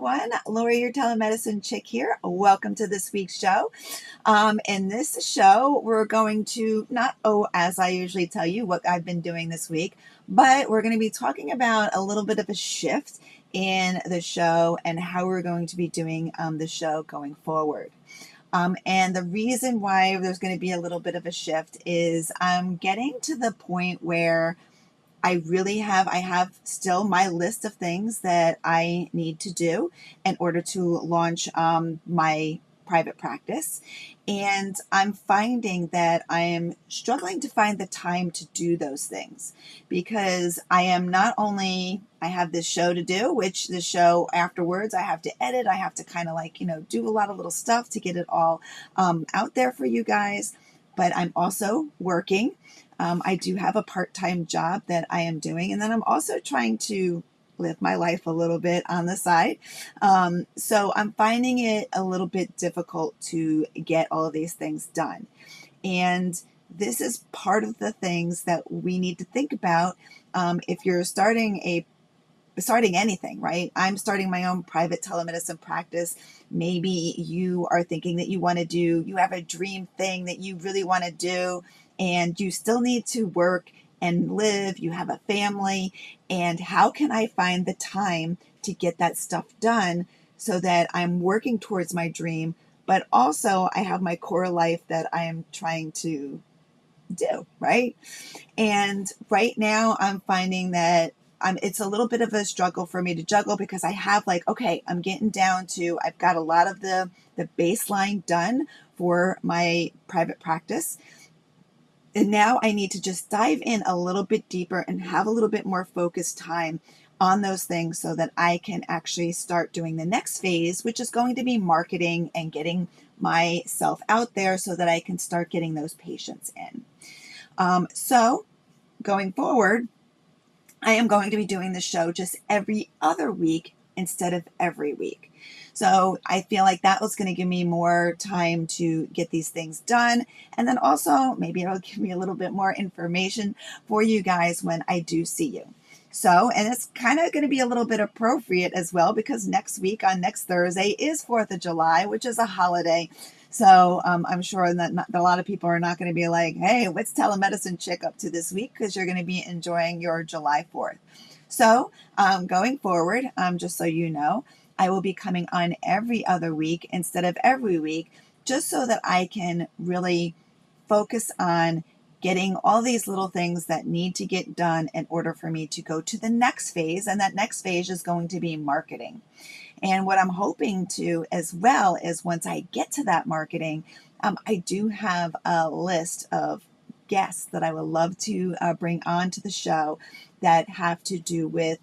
everyone. Lori, your telemedicine chick here. Welcome to this week's show. In this show, we're going to not, as I usually tell you, what I've been doing this week, but we're going to be talking about a little bit of a shift in the show and how we're going to be doing the show going forward. And the reason why there's going to be a little bit of a shift is I'm getting to the point where I have still my list of things that I need to do in order to launch my private practice. And I'm finding that I am struggling to find the time to do those things because I have this show to do, which the show afterwards I have to edit. I have to kind of do a lot of little stuff to get it all out there for you guys. But I'm also working. I do have a part-time job that I am doing, and then I'm also trying to live my life a little bit on the side. So I'm finding it a little bit difficult to get all of these things done. And this is part of the things that we need to think about if you're starting anything, right? I'm starting my own private telemedicine practice. Maybe you are thinking that you have a dream thing that you really want to do, and you still need to work and live. You have a family, and how can I find the time to get that stuff done so that I'm working towards my dream, but also I have my core life that I am trying to do, right? And right now I'm finding that it's a little bit of a struggle for me to juggle because I have I'm getting down to, I've got a lot of the baseline done for my private practice. And now I need to just dive in a little bit deeper and have a little bit more focused time on those things so that I can actually start doing the next phase, which is going to be marketing and getting myself out there so that I can start getting those patients in. So going forward, I am going to be doing the show just every other week instead of every week. So I feel like that was going to give me more time to get these things done. And then also maybe it'll give me a little bit more information for you guys when I do see you. So, and it's kind of going to be a little bit appropriate as well because next Thursday is 4th of July, which is a holiday. So I'm sure that a lot of people are not going to be like, hey, what's telemedicine chick up to this week? Because you're going to be enjoying your July 4th. So going forward, just so you know, I will be coming on every other week instead of every week, just so that I can really focus on getting all these little things that need to get done in order for me to go to the next phase. And that next phase is going to be marketing. And what I'm hoping to as well is once I get to that marketing, I do have a list of guests that I would love to bring on to the show that have to do with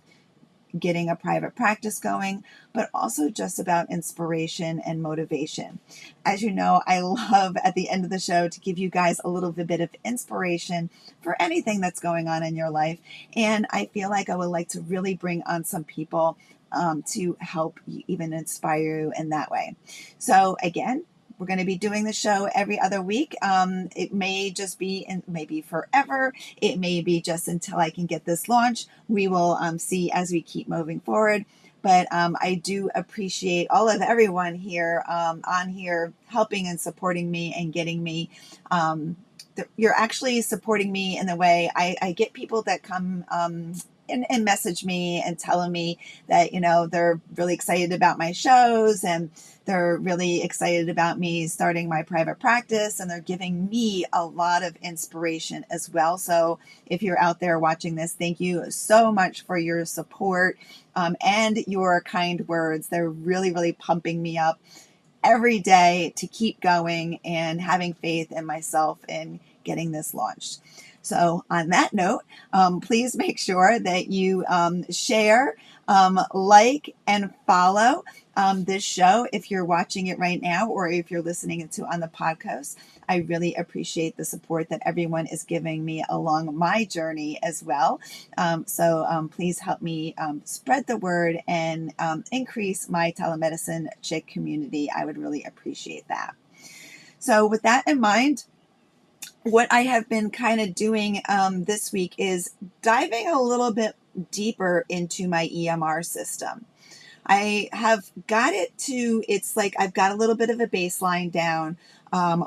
getting a private practice going, but also just about inspiration and motivation. As you know, I love at the end of the show to give you guys a little bit of inspiration for anything that's going on in your life. And I feel like I would like to really bring on some people to help you, even inspire you in that way. So again, we're going to be doing the show every other week. It may just be maybe forever. It may be just until I can get this launched. We will see as we keep moving forward. But I do appreciate all of everyone here on here helping and supporting me and getting me. You're actually supporting me in the way I get people that come and message me and telling me that, they're really excited about my shows and they're really excited about me starting my private practice, and they're giving me a lot of inspiration as well. So if you're out there watching this, thank you so much for your support and your kind words. They're really, really pumping me up every day to keep going and having faith in myself and getting this launched. So on that note, please make sure that you share, like, and follow this show if you're watching it right now or if you're listening to on the podcast. I really appreciate the support that everyone is giving me along my journey as well. So please help me spread the word and increase my telemedicine chick community. I would really appreciate that. So with that in mind, what I have been kind of doing this week is diving a little bit deeper into my EMR system. I have got it to, it's like I've got a little bit of a baseline down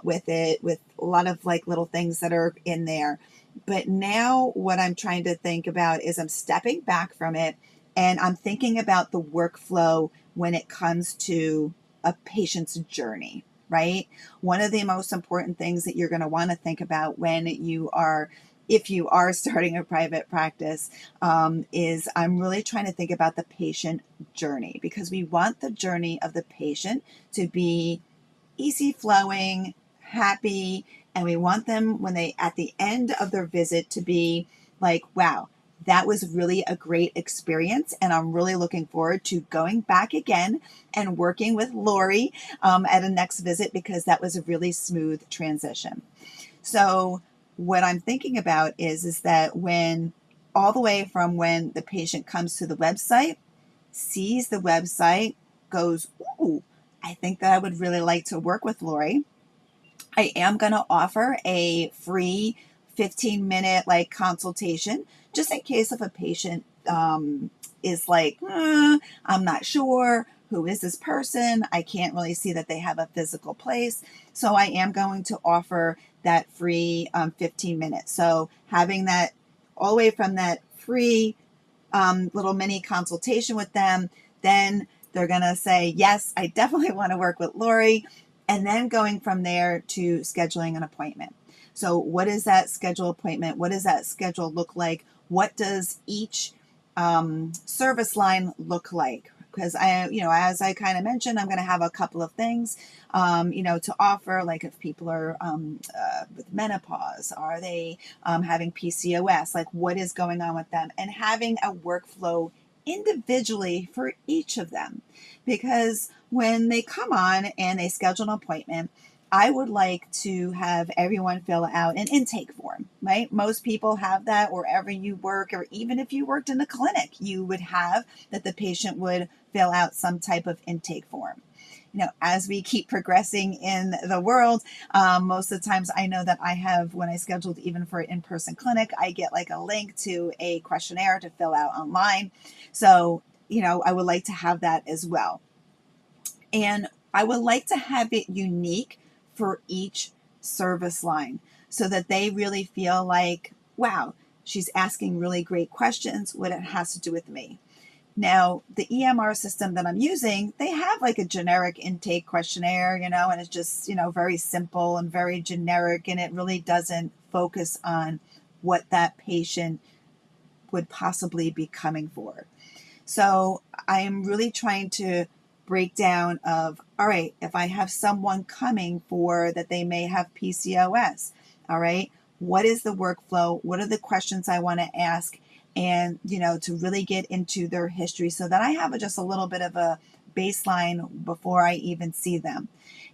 with it, with a lot of like little things that are in there. But now what I'm trying to think about is I'm stepping back from it and I'm thinking about the workflow when it comes to a patient's journey, right? One of the most important things that you're going to want to think about when you are, if you are starting a private practice, is I'm really trying to think about the patient journey, because we want the journey of the patient to be easy flowing, happy, and we want them when they at the end of their visit to be like, wow, that was really a great experience, and I'm really looking forward to going back again and working with Lori at a next visit, because that was a really smooth transition. So what I'm thinking about is that when all the way from when the patient comes to the website, sees the website, goes, ooh, I think that I would really like to work with Lori. I am going to offer a free 15-minute like consultation, just in case if a patient is like, I'm not sure. Who is this person? I can't really see that they have a physical place. So I am going to offer that free 15 minutes. So having that all the way from that free little mini consultation with them, then they're going to say, yes, I definitely want to work with Lori. And then going from there to scheduling an appointment. So what is that schedule appointment? What does that schedule look like? What does each service line look like? Because as I kind of mentioned, I'm going to have a couple of things, to offer. Like if people are with menopause, are they having PCOS? Like what is going on with them? And having a workflow individually for each of them. Because when they come on and they schedule an appointment, I would like to have everyone fill out an intake form, right? Most people have that wherever you work, or even if you worked in a clinic, you would have that the patient would fill out some type of intake form. As we keep progressing in the world, most of the times I know that I have, when I scheduled even for an in-person clinic, I get like a link to a questionnaire to fill out online. So, I would like to have that as well. And I would like to have it unique for each service line so that they really feel like, wow, she's asking really great questions when it has to do with me. Now, the EMR system that I'm using, they have like a generic intake questionnaire, and it's just, very simple and very generic, and it really doesn't focus on what that patient would possibly be coming for. So I am really trying to break down of, all right, if I have someone coming for that they may have PCOS, all right, what is the workflow? What are the questions I want to ask? And, to really get into their history so that I have just a little bit of a baseline before I even see them.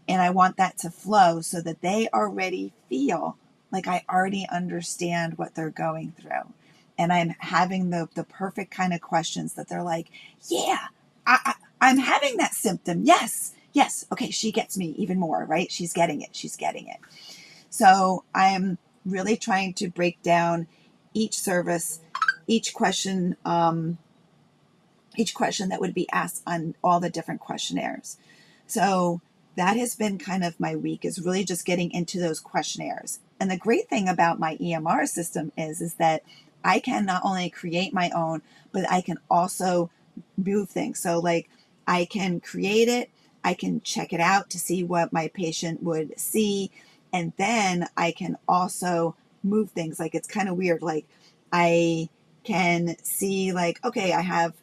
And I want that to flow so that they already feel like I already understand what they're going through. And I'm having the perfect kind of questions that they're like, yeah, I'm having that symptom. Yes. Okay. She gets me even more, right? She's getting it. So I'm really trying to break down each service, each question that would be asked on all the different questionnaires. So that has been kind of my week, is really just getting into those questionnaires. And the great thing about my EMR system is that I can not only create my own, but I can also move things. So like I can create it, I can check it out to see what my patient would see. And then I can also move things. Like it's kind of weird. Like I can see like, okay, I have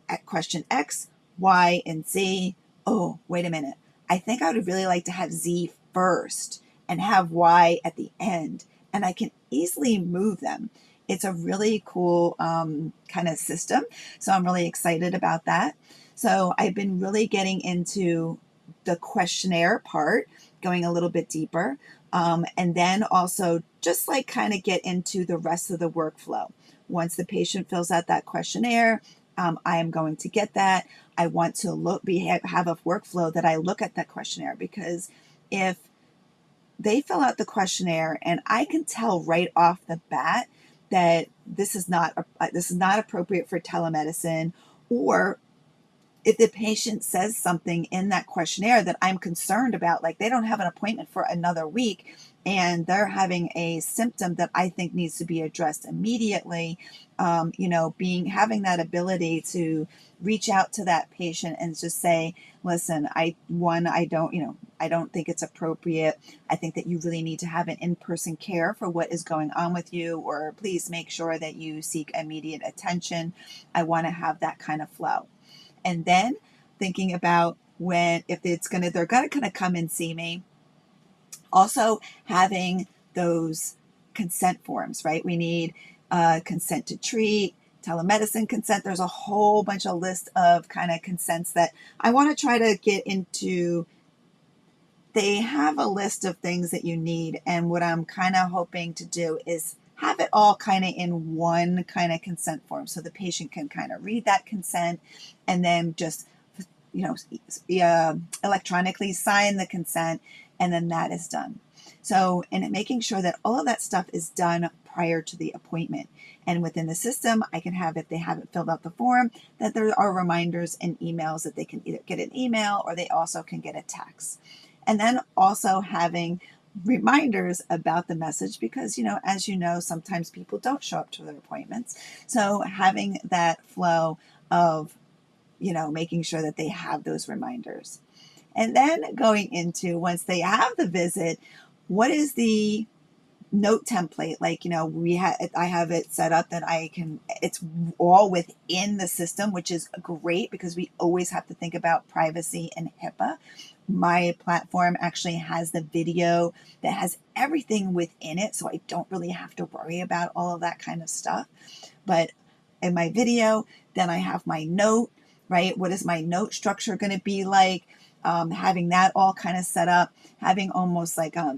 at question X, Y, and Z. Oh, wait a minute. I think I would really like to have Z first and have Y at the end. And I can easily move them. It's a really cool kind of system. So I'm really excited about that. So I've been really getting into the questionnaire part, going a little bit deeper. And then also just like kind of get into the rest of the workflow. Once the patient fills out that questionnaire, I am going to get that. I want to have a workflow that I look at that questionnaire, because if they fill out the questionnaire and I can tell right off the bat that this is not appropriate for telemedicine, or if the patient says something in that questionnaire that I'm concerned about, like they don't have an appointment for another week and they're having a symptom that I think needs to be addressed immediately, having that ability to reach out to that patient and just say, listen, I don't think it's appropriate. I think that you really need to have an in-person care for what is going on with you, or please make sure that you seek immediate attention. I want to have that kind of flow. And then thinking about they're gonna kind of come and see me. Also having those consent forms, right? We need consent to treat, telemedicine consent. There's a whole bunch of list of kind of consents that I want to try to get into. They have a list of things that you need. And what I'm kind of hoping to do is have it all kind of in one kind of consent form so the patient can kind of read that consent and then just, electronically sign the consent, and then that is done. So, and making sure that all of that stuff is done prior to the appointment. And within the system, I can have, if they haven't filled out the form, that there are reminders and emails that they can either get an email or they also can get a text. And then also having reminders about the message because, as you know, sometimes people don't show up to their appointments. So having that flow of, making sure that they have those reminders. And then going into, once they have the visit, what is the note template? Like, I have it set up that it's all within the system, which is great because we always have to think about privacy and HIPAA. My platform actually has the video that has everything within it, so I don't really have to worry about all of that kind of stuff. But in my video, then I have my note, right? What is my note structure going to be like? Having that all kind of set up, having almost like, I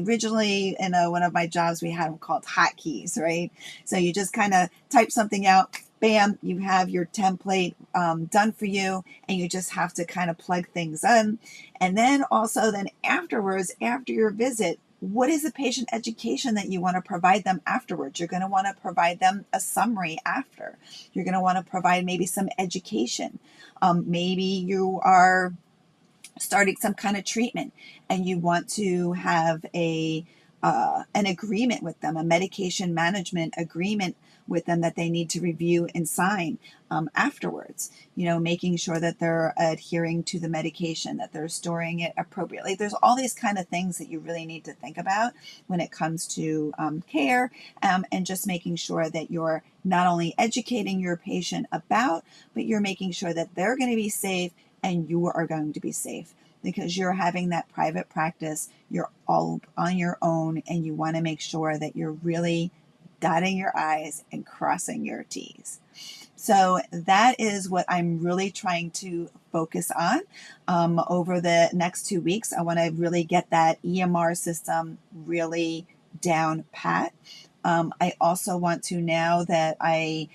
originally, in one of my jobs, we had them called hotkeys, right? So you just kind of type something out, bam, you have your template done for you, and you just have to kind of plug things in. And then also then afterwards, after your visit, what is the patient education that you want to provide them afterwards? You're going to want to provide them a summary after. You're going to want to provide maybe some education. Maybe you are starting some kind of treatment and you want to have an agreement with them, a medication management agreement with them that they need to review and sign afterwards, making sure that they're adhering to the medication, that they're storing it appropriately. There's all these kind of things that you really need to think about when it comes to care, and just making sure that you're not only educating your patient about, but you're making sure that they're going to be safe and you are going to be safe because you're having that private practice. You're all on your own and you want to make sure that you're really dotting your I's and crossing your T's. So that is what I'm really trying to focus on over the next 2 weeks. I want to really get that EMR system really down pat. I also want to, now that I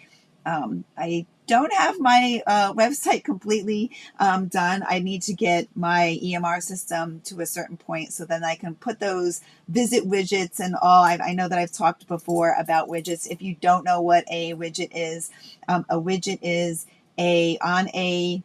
don't have my website completely done. I need to get my EMR system to a certain point so then I can put those visit widgets and all. I know that I've talked before about widgets. If you don't know what a widget is on a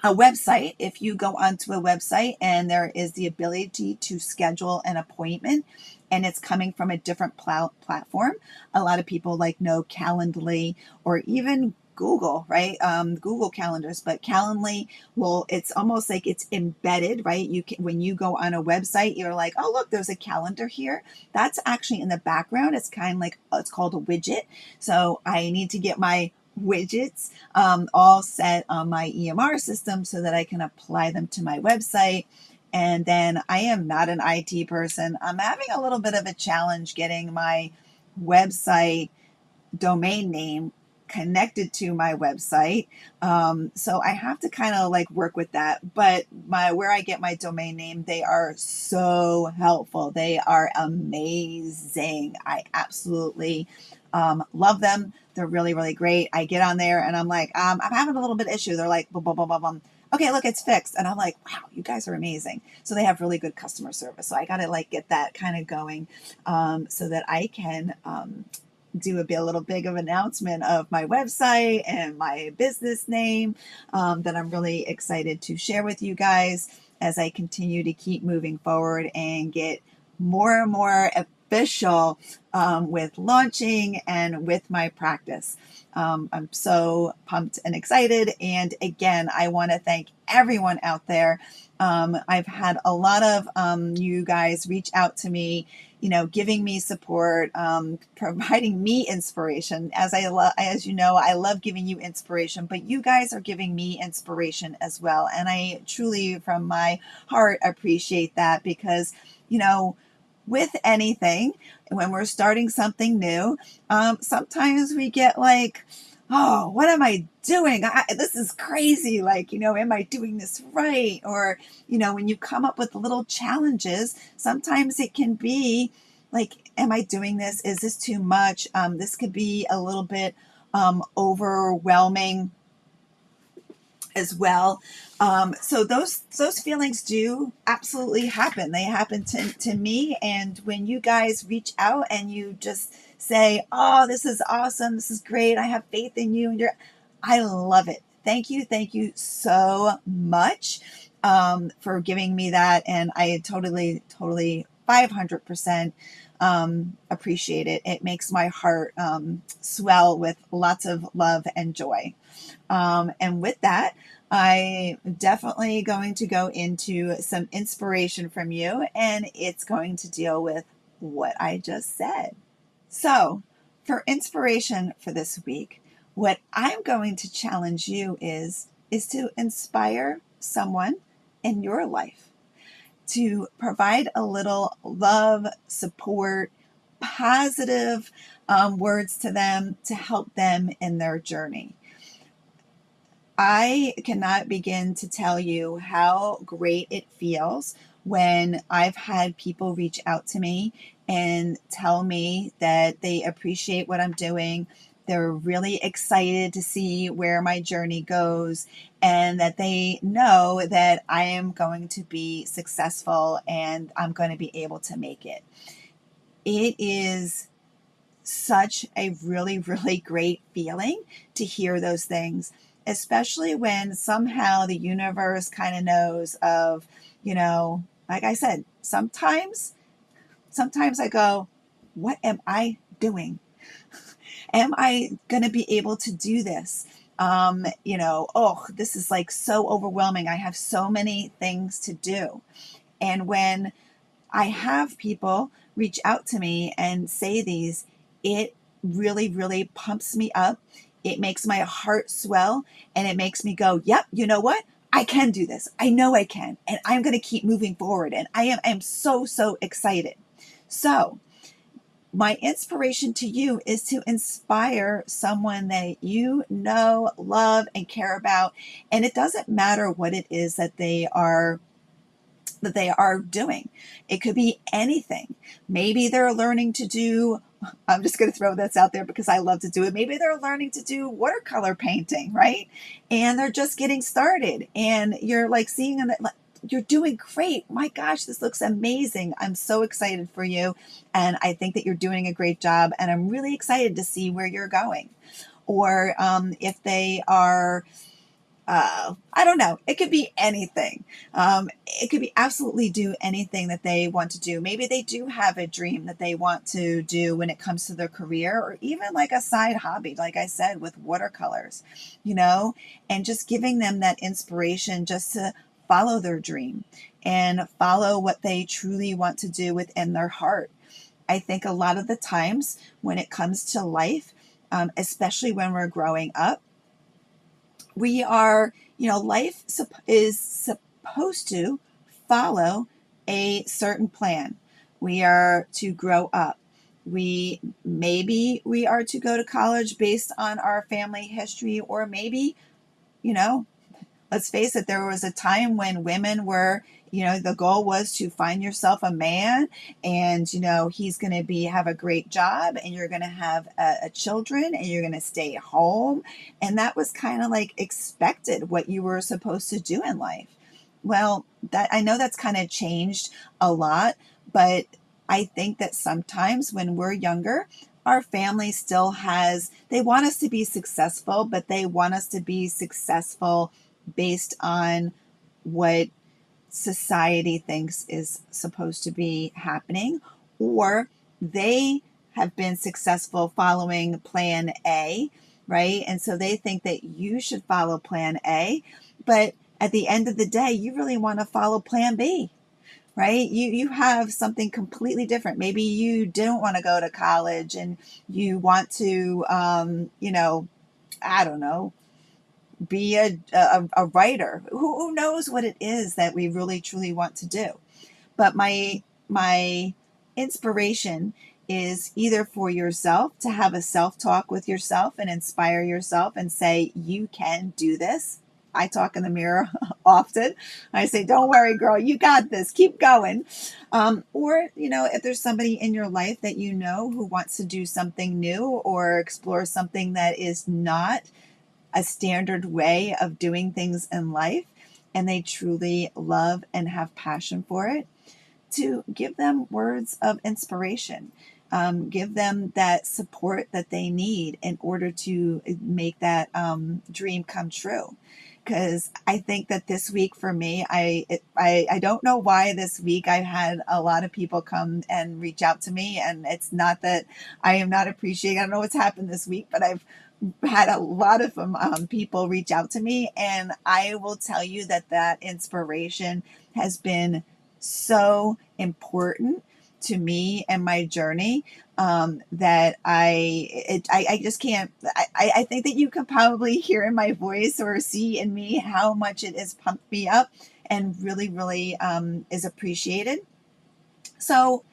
website. If you go onto a website and there is the ability to schedule an appointment and it's coming from a different platform, a lot of people know Calendly or even Google, right? Google calendars, but Calendly, well, it's almost like it's embedded, right? When you go on a website, you're like, oh, look, there's a calendar here. That's actually in the background. It's kind of like, it's called a widget. So I need to get my widgets all set on my EMR system so that I can apply them to my website. And then I am not an IT person. I'm having a little bit of a challenge getting my website domain name connected to my website. So I have to kind of work with that. But where I get my domain name, they are so helpful. They are amazing. I absolutely love them. They're really, really great. I get on there and I'm like, I'm having a little bit of issue. They're like, blah, blah, blah, blah, blah. Okay, look, it's fixed. And I'm like, wow, you guys are amazing. So they have really good customer service. So I got to get that kind of going so that I can do a little big of announcement of my website and my business name that I'm really excited to share with you guys as I continue to keep moving forward and get more and more official with launching and with my practice. I'm so pumped and excited. And again, I want to thank everyone out there. I've had a lot of you guys reach out to me, giving me support, providing me inspiration. As you know, I love giving you inspiration, but you guys are giving me inspiration as well. And I truly, from my heart, appreciate that because, with anything, when we're starting something new, sometimes we get like, oh, what am I doing? This is crazy. Like, am I doing this right? Or, when you come up with little challenges, sometimes it can be like, am I doing this? Is this too much? This could be a little bit overwhelming as well. So those feelings do absolutely happen. They happen to me. And when you guys reach out and you just say, oh, this is awesome, this is great, I have faith in you, and I love it. Thank you so much for giving me that. And I totally 500% appreciate it. It makes my heart swell with lots of love and joy. And with that, I'm definitely going to go into some inspiration from you, and it's going to deal with what I just said. So, for inspiration for this week, what I'm going to challenge you is to inspire someone in your life, to provide a little love, support, positive words to them to help them in their journey. I cannot begin to tell you how great it feels when I've had people reach out to me and tell me that they appreciate what I'm doing. They're really excited to see where my journey goes and that they know that I am going to be successful and I'm going to be able to make it. It is such a really, really great feeling to hear those things, especially when somehow the universe kind of knows of, like I said, sometimes I go, what am I doing? Am I going to be able to do this? This is like so overwhelming. I have so many things to do. And when I have people reach out to me and say these, it really, really pumps me up. It makes my heart swell and it makes me go, yep, you know what? I can do this. I know I can. And I'm going to keep moving forward. And I am so, so excited. So my inspiration to you is to inspire someone that you know, love, and care about. And it doesn't matter what it is that they are doing. It could be anything. Maybe they're learning to do, I'm just going to throw this out there because I love to do it. Maybe they're learning to do watercolor painting, right? And they're just getting started. And you're like seeing them, you're doing great. My gosh, this looks amazing. I'm so excited for you. And I think that you're doing a great job. And I'm really excited to see where you're going. Or if they are, I don't know. It could be anything. It could be absolutely do anything that they want to do. Maybe they do have a dream that they want to do when it comes to their career, or even like a side hobby, like I said, with watercolors, and just giving them that inspiration just to follow their dream and follow what they truly want to do within their heart. I think a lot of the times when it comes to life, especially when we're growing up, we are, life is supposed to follow a certain plan. We are to grow up. Maybe we are to go to college based on our family history, or maybe, let's face it, there was a time when women were, the goal was to find yourself a man and, he's going to have a great job and you're going to have a children and you're going to stay home. And that was kind of like expected, what you were supposed to do in life. Well, I know that's kind of changed a lot, but I think that sometimes when we're younger, our family still has, they want us to be successful, but they want us to be successful based on what society thinks is supposed to be happening, or they have been successful following plan A, right? And so they think that you should follow plan A, but at the end of the day, you really want to follow plan B, right? You have something completely different. Maybe you don't want to go to college and you want to, I don't know, be a writer. Who knows what it is that we really truly want to do? But my inspiration is either for yourself to have a self-talk with yourself and inspire yourself and say, you can do this. I talk in the mirror often. I say, don't worry, girl, you got this. Keep going. Or, if there's somebody in your life that you know who wants to do something new or explore something that is not a standard way of doing things in life, and they truly love and have passion for it, to give them words of inspiration. Give them that support that they need in order to make that dream come true. Because I think that this week for me, I don't know why this week I've had a lot of people come and reach out to me, and it's not that I am not appreciating. I don't know what's happened this week, but I've had a lot of people reach out to me, and I will tell you that inspiration has been so important to me and my journey, that I just can't. I think that you can probably hear in my voice or see in me how much it has pumped me up and really, really is appreciated. So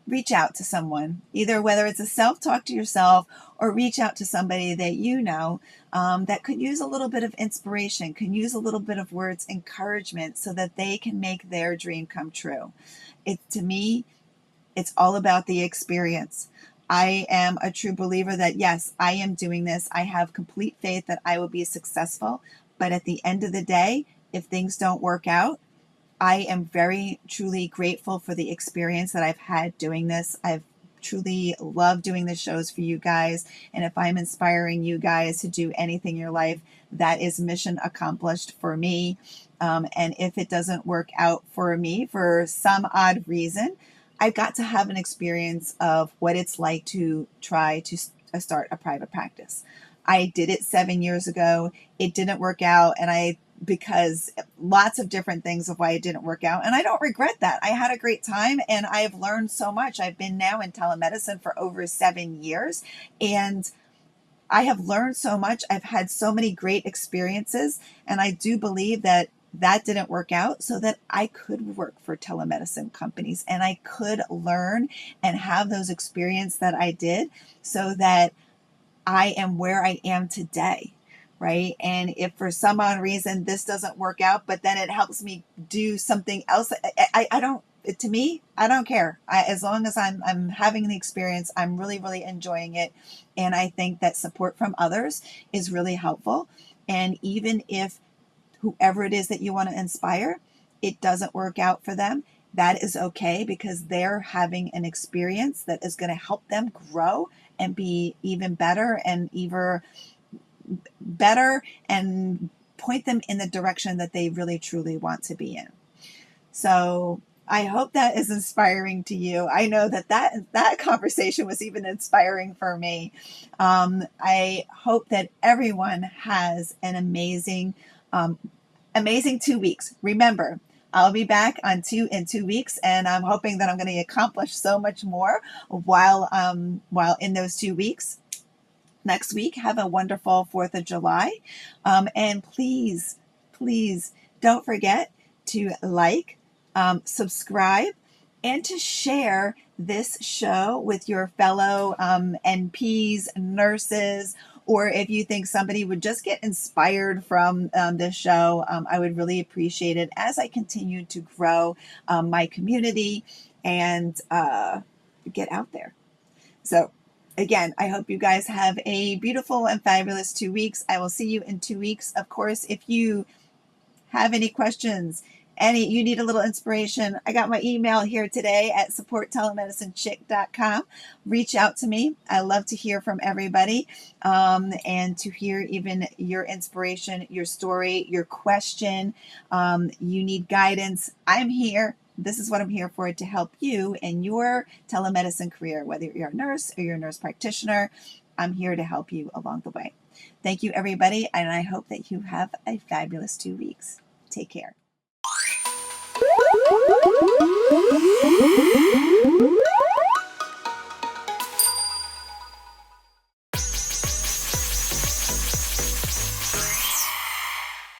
reach out to someone, either whether it's a self-talk to yourself or reach out to somebody that you know that could use a little bit of inspiration, can use a little bit of words encouragement so that they can make their dream come true. To me, it's all about the experience. I am a true believer that, yes, I am doing this. I have complete faith that I will be successful. But at the end of the day, if things don't work out, I am very truly grateful for the experience that I've had doing this. I've truly loved doing the shows for you guys. And if I'm inspiring you guys to do anything in your life, that is mission accomplished for me. And if it doesn't work out for me for some odd reason, I've got to have an experience of what it's like to try to start a private practice. I did it 7 years ago. It didn't work out, and because lots of different things of why it didn't work out. And I don't regret that. I had a great time and I've learned so much. I've been now in telemedicine for over 7 years, and I have learned so much. I've had so many great experiences, and I do believe that didn't work out so that I could work for telemedicine companies and I could learn and have those experiences that I did so that I am where I am today. Right. And if for some odd reason this doesn't work out, but then it helps me do something else, I don't, to me, I don't care. As long as I'm having the experience, I'm really, really enjoying it. And I think that support from others is really helpful. And even if whoever it is that you want to inspire, it doesn't work out for them, that is okay, because they're having an experience that is going to help them grow and be even better and and point them in the direction that they really truly want to be in. So I hope that is inspiring to you. I know that conversation was even inspiring for me. I hope that everyone has an amazing 2 weeks. Remember, I'll be back in 2 weeks, and I'm hoping that I'm going to accomplish so much more while in those 2 weeks. Next week, have a wonderful 4th of July. And please, please don't forget to like, subscribe, and to share this show with your fellow NPs, nurses, or if you think somebody would just get inspired from this show, I would really appreciate it as I continue to grow my community and get out there. So again, I hope you guys have a beautiful and fabulous 2 weeks. I will see you in 2 weeks. Of course, if you have any questions, you need a little inspiration, I got my email here today at supporttelemedicinechick.com. Reach out to me. I love to hear from everybody, and to hear even your inspiration, your story, your question. You need guidance. I'm here. This is what I'm here for, to help you in your telemedicine career, whether you're a nurse or you're a nurse practitioner. I'm here to help you along the way. Thank you, everybody, and I hope that you have a fabulous 2 weeks. Take care.